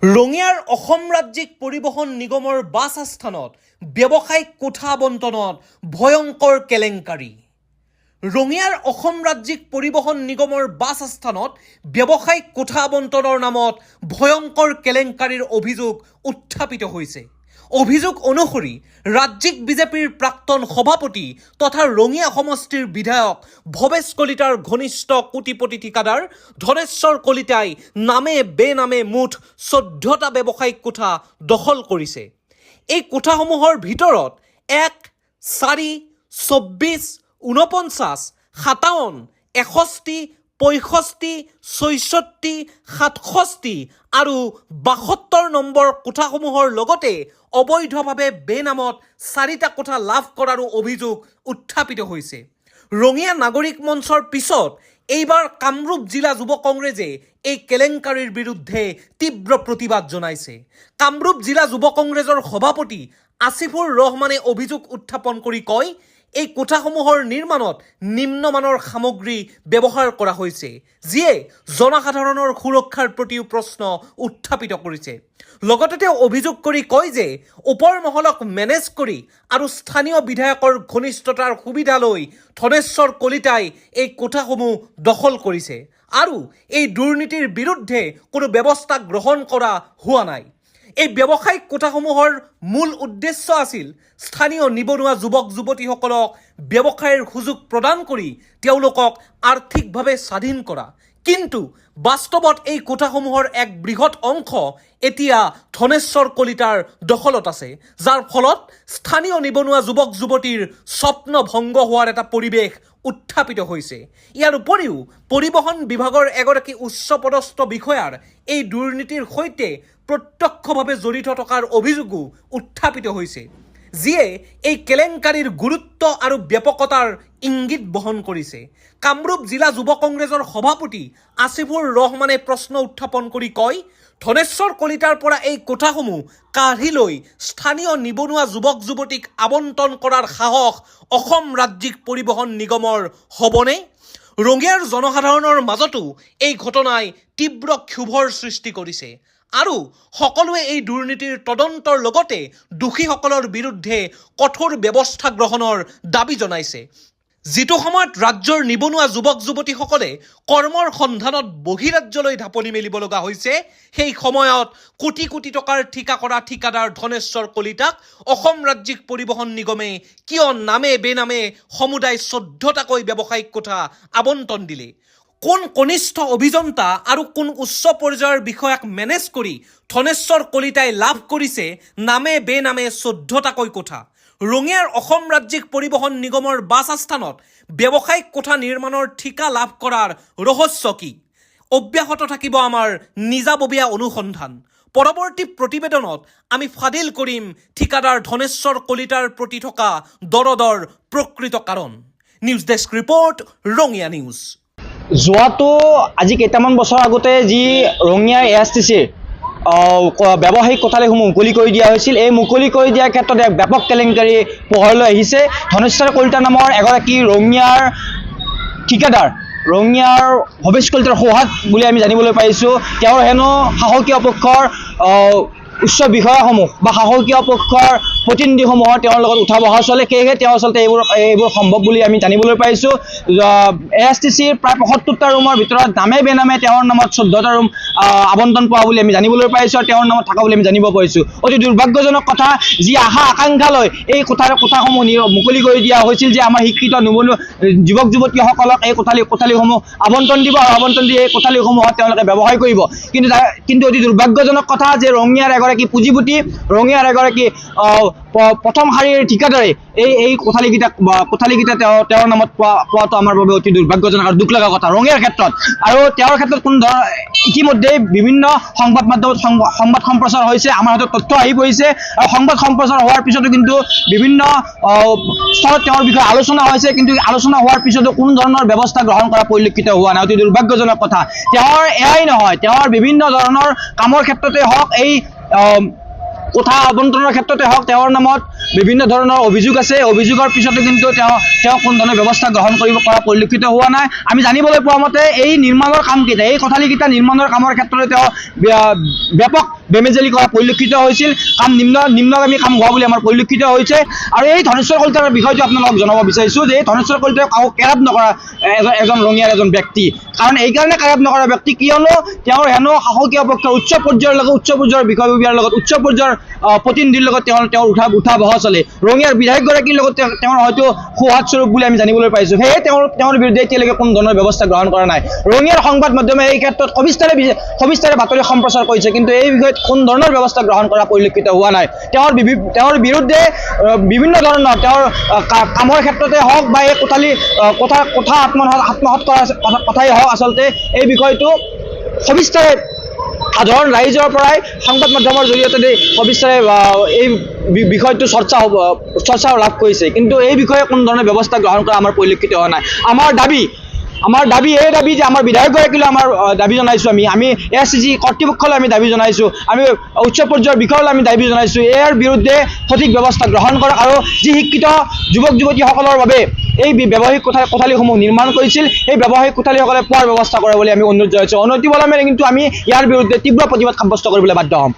ৰঙিয়াৰ অসম ৰাজ্যিক পৰিবহণ নিগমৰ বাছ আস্থানত ব্যৱসায়িক কোঠা বণ্টনত ভয়ংকৰ কেলেংকাৰী। ৰঙিয়াৰ অসম ৰাজ্যিক পৰিবহণ নিগমৰ বাছ আস্থানত ব্যৱসায়িক কোঠা বণ্টনৰ নামত ভয়ংকৰ কেলেংকাৰীৰ অভিযোগ উত্থাপিত হৈছে। অভিযোগ অনুসৰি ৰাজ্যিক বিজেপিৰ প্ৰাক্তন সভাপতি তথা ৰঙিয়া সমষ্টিৰ বিধায়ক ভৱেশ কলিতাৰ ঘনিষ্ঠ কোটিপতি ঠিকাদাৰ ধনেশ্বৰ কলিতাই নামে বেনামে মুঠ 14টা ব্যৱসায়িক কোঠা দখল কৰিছে। এই কোঠাসমূহৰ ভিতৰত 1, 4, 24, 49, 57, 61, 65, 66, 67 আৰু 72 নম্বৰ কোঠাসমূহৰ লগতে অবৈধভাৱে বেনামত 4টা কোঠা লাভ কৰাৰো অভিযোগ উত্থাপিত হৈছে। ৰঙিয়া নাগৰিক মঞ্চৰ পিছত এইবাৰ কামৰূপ জিলা যুৱ কংগ্ৰেছে এই কেলেংকাৰীৰ বিৰুদ্ধে তীব্ৰ প্ৰতিবাদ জনাইছে। কামৰূপ জিলা যুৱ কংগ্ৰেছৰ সভাপতি আসিফুৰ ৰহমানে অভিযোগ উত্থাপন কৰি কয়, এই কোঠাসমূহৰ নিৰ্মাণত নিম্নমানৰ সামগ্ৰী ব্যৱহাৰ কৰা হৈছে, যিয়ে জনসাধাৰণৰ সুৰক্ষাৰ প্ৰতিও প্ৰশ্ন উত্থাপিত কৰিছে। লগতে তেওঁ অভিযোগ কৰি কয় যে ওপৰ মহলক মেনেজ কৰি আৰু স্থানীয় বিধায়কৰ ঘনিষ্ঠতাৰ সুবিধা লৈ ধনেশ্বৰ কলিতাই এই কোঠাসমূহ দখল কৰিছে আৰু এই দুৰ্নীতিৰ বিৰুদ্ধে কোনো ব্যৱস্থা গ্ৰহণ কৰা হোৱা নাই। এই ব্যৱসায়িক কোঠাসমূহৰ মূল উদ্দেশ্য আছিল স্থানীয় নিবনুৱা যুৱক যুৱতীসকলক ব্যৱসায়ৰ সুযোগ প্ৰদান কৰি তেওঁলোকক আৰ্থিকভাৱে স্বাধীন কৰা। কিন্তু বাস্তৱত এই কোঠাসমূহৰ এক বৃহৎ অংশ এতিয়া ধনেশ্বৰ কলিতাৰ দখলত আছে, যাৰ ফলত স্থানীয় নিবনুৱা যুৱক যুৱতীৰ স্বপ্ন ভংগ হোৱাৰ এটা পৰিৱেশ উত্থাপিত হৈছে। ইয়াৰ উপৰিও পৰিবহণ বিভাগৰ এগৰাকী উচ্চপদস্থ বিষয়াৰ এই দুৰ্নীতিৰ সৈতে প্ৰত্যক্ষভাৱে জড়িত থকাৰ অভিযোগো উত্থাপিত হৈছে, যিয়ে এই কেলেংকাৰীৰ গুৰুত্ব আৰু ব্যাপকতাৰ ইংগিত বহন কৰিছে। কামৰূপ জিলা যুৱ কংগ্ৰেছৰ সভাপতি আসিফুৰ ৰহমানে প্ৰশ্ন উত্থাপন কৰি কয়, ধনেশ্বৰ কলিতাৰ পৰা এই কোঠাসমূহ কাঢ়ি লৈ স্থানীয় নিবনুৱা যুৱক যুৱতীক আবণ্টন কৰাৰ সাহস অসম ৰাজ্যিক পৰিবহণ নিগমৰ হ'বনে? ৰঙিয়াৰ জনসাধাৰণৰ মাজতো এই ঘটনাই তীব্ৰ ক্ষোভৰ সৃষ্টি কৰিছে আৰু সকলোৱে এই দুৰ্নীতিৰ তদন্তৰ লগতে দোষীসকলৰ বিৰুদ্ধে কঠোৰ ব্যৱস্থা গ্ৰহণৰ দাবী জনাইছে। যিটো সময়ত ৰাজ্যৰ নিবনুৱা যুৱক যুৱতীসকলে কৰ্মৰ সন্ধানত বহিৰাজ্যলৈ ঢাপলি মেলিব লগা হৈছে, সেই সময়ত কোটি কোটি টকাৰ ঠিকা কৰা ঠিকাদাৰ ধনেশ্বৰ কলিতাক অসম ৰাজ্যিক পৰিবহণ নিগমে কিয় নামে বেনামে সমুদায় 14টাকৈ ব্যৱসায়িক কোঠা আবণ্টন দিলে? কোন কনিষ্ঠ অভিযন্তা আৰু কোন উচ্চ পৰ্যায়ৰ বিষয়াক মেনেজ কৰি ধনেশ্বৰ কলিতাই লাভ কৰিছে নামে বেনামে 14টাকৈ কোঠা? ৰঙিয়াৰ অসম ৰাজ্যিক পৰিবহণ নিগমৰ বাছ আস্থানত ব্যৱসায়িক কোঠা নিৰ্মাণৰ ঠিকা লাভ কৰাৰ ৰহস্য কি? অব্যাহত থাকিব আমাৰ নিজাববীয়া অনুসন্ধান। পৰৱৰ্তী প্ৰতিবেদনত আমি ফাদিল কৰিম ঠিকাদাৰ ধনেশ্বৰ কলিতাৰ প্ৰতি থকা দৰদৰ প্ৰকৃত কাৰণ। News desk report, Rangia news. যোৱাটো আজি কেইটামান বছৰ আগতে যি ৰঙিয়া ASTCৰ ব্যৱসায়িক কোঠালীসমূহ মুকলি কৰি দিয়া হৈছিল, এই মুকলি কৰি দিয়াৰ ক্ষেত্ৰত এক ব্যাপক কেলেংকাৰী পোহৰলৈ আহিছে। ধনেশ্বৰ কলিতা নামৰ এগৰাকী ৰঙিয়াৰ ঠিকাদাৰ, ৰঙিয়াৰ ভৱেশ কলিতাৰ সৌহাত বুলি আমি জানিবলৈ পাৰিছোঁ। তেওঁৰ হেনো শাসকীয় পক্ষৰ উচ্চ বিষয়াসমূহ বা শাসকীয় পক্ষৰ প্ৰতিনিধিসমূহৰ তেওঁৰ লগত উঠা বহা চলে, সেয়েহে তেওঁ আচলতে এইবোৰ সম্ভৱ বুলি আমি জানিবলৈ পাৰিছোঁ। ASTCৰ প্ৰায় 75টা ৰুমৰ ভিতৰত নামে বেনামে তেওঁৰ নামত 14টা ৰুম আবণ্টন পোৱা বুলি আমি জানিবলৈ পাৰিছোঁ আৰু তেওঁৰ নামত থকা বুলি আমি জানিব পাৰিছোঁ। অতি দুৰ্ভাগ্যজনক কথা, যি আশা আকাংক্ষা লৈ এই কোঠাসমূহ মুকলি কৰি দিয়া হৈছিল যে আমাৰ শিক্ষিত নিবনুৱা যুৱক যুৱতীসকলক এই কোঠালীসমূহ আবণ্টন দিব আৰু আবণ্টন দি এই কোঠালীসমূহত তেওঁলোকে ব্যৱসায় কৰিব। কিন্তু অতি দুৰ্ভাগ্যজনক কথা যে ৰঙিয়াৰ এগৰাকী পুঁজিপতি, ৰঙিয়াৰ এগৰাকী প্ৰথম শাৰীৰ ঠিকাদাৰে এই কোঠালীকেইটা তেওঁৰ নামত পোৱাটো আমাৰ বাবে অতি দুৰ্ভাগ্যজনক আৰু দুখ লগা কথা ৰঙিয়াৰ ক্ষেত্ৰত। আৰু তেওঁৰ ক্ষেত্ৰত কোনো ধৰণৰ ইতিমধ্যে বিভিন্ন সংবাদ মাধ্যমত সংবাদ সম্প্ৰচাৰ হৈছে, আমাৰ হাতত তথ্য আহি পৰিছে আৰু সংবাদ সম্প্ৰচাৰ হোৱাৰ পিছতো কিন্তু বিভিন্ন স্তৰত তেওঁৰ বিষয়ে আলোচনা হৈছে, কিন্তু আলোচনা হোৱাৰ পিছতো কোনো ধৰণৰ ব্যৱস্থা গ্ৰহণ কৰা পৰিলক্ষিত হোৱা নাই। অতি দুৰ্ভাগ্যজনক কথা। তেওঁৰ এয়াই নহয়, তেওঁৰ বিভিন্ন ধৰণৰ কামৰ ক্ষেত্ৰতে হওক, এই কোঠা আবণ্টনৰ ক্ষেত্ৰতে হওক, তেওঁৰ নামত বিভিন্ন ধৰণৰ অভিযোগ আছে। অভিযোগৰ পিছতো কিন্তু তেওঁ কোনো ধৰণৰ ব্যৱস্থা গ্ৰহণ কৰা পৰিলক্ষিত হোৱা নাই। আমি জানিবলৈ পোৱা মতে এই নিৰ্মাণৰ কামকেইটা, এই কোঠালীকেইটা নিৰ্মাণৰ কামৰ ক্ষেত্ৰতে তেওঁ ব্যাপক বেমেজালি কৰা পৰিলক্ষিত হৈছিল, কাম নিম্নগামী কাম হোৱা বুলি আমাৰ পৰিলক্ষিত হৈছে। আৰু এই ধনেশ্বৰ কলিতাৰ বিষয়টো আপোনালোকক জনাব বিচাৰিছোঁ যে এই ধনেশ্বৰ কলিতাই কাকো কেৰাপ নকৰা এজন ৰঙিয়াৰ এজন ব্যক্তি। কাৰণ এইকাৰণে কেৰাপ নকৰা ব্যক্তি কিয়নো তেওঁৰ হেনো শাসকীয় পক্ষৰ উচ্চ পৰ্যায়ৰ বিষয়ববীয়াৰ লগত উচ্চ পৰ্যায়ৰ প্ৰতিনিধিৰ লগত তেওঁৰ উঠা বহা চলে। ৰঙিয়াৰ বিধায়কগৰাকীৰ লগত তেওঁৰ হয়তো সুহাদ স্বৰূপ বুলি আমি জানিবলৈ পাইছোঁ। সেয়ে তেওঁৰ বিৰুদ্ধে এতিয়ালৈকে কোনো ধৰণৰ ব্যৱস্থা গ্ৰহণ কৰা নাই। ৰঙিয়াৰ সংবাদ মাধ্যমে এই ক্ষেত্ৰত সবিস্তাৰে বাতৰি সম্প্ৰচাৰ কৰিছে, কিন্তু এই বিষয়ত কোনো ধৰণৰ ব্যৱস্থা গ্ৰহণ কৰা পৰিলক্ষিত হোৱা নাই। তেওঁৰ বিৰুদ্ধে বিভিন্ন ধৰণৰ তেওঁৰ কামৰ ক্ষেত্ৰতে হওক বা এই কথা আত্মসাৎ কৰা কথাই হওক, আচলতে এই বিষয়টো সবিস্তাৰে সাধাৰণ ৰাইজৰ পৰাই সংবাদ মাধ্যমৰ জৰিয়তে সবিস্তাৰে এই বিষয়টো চৰ্চা লাভ কৰিছে, কিন্তু এই বিষয়ে কোনো ধৰণৰ ব্যৱস্থা গ্ৰহণ কৰা আমাৰ পৰিলক্ষিত হোৱা নাই। আমাৰ দাবী যে আমাৰ বিধায়কগৰাকীলৈ আমাৰ দাবী জনাইছোঁ, আমি ASCG কৰ্তৃপক্ষলৈ আমি দাবী জনাইছোঁ, আমি উচ্চ পৰ্যায়ৰ বিষয়লৈ আমি দাবী জনাইছোঁ, ইয়াৰ বিৰুদ্ধে সঠিক ব্যৱস্থা গ্ৰহণ কৰক। আৰু যি শিক্ষিত যুৱক যুৱতীসকলৰ বাবে এই ব্যৱসায়িক কোঠালিসমূহ নিৰ্মাণ কৰিছিল, সেই ব্যৱসায়িক কোঠালিসকলে পোৱাৰ ব্যৱস্থা কৰে বুলি আমি অনুৰোধ জনাইছোঁ। অনতিপলমে কিন্তু আমি ইয়াৰ বিৰুদ্ধে তীব্ৰ প্ৰতিবাদ সাব্যস্ত কৰিবলৈ বাধ্য হ'ম।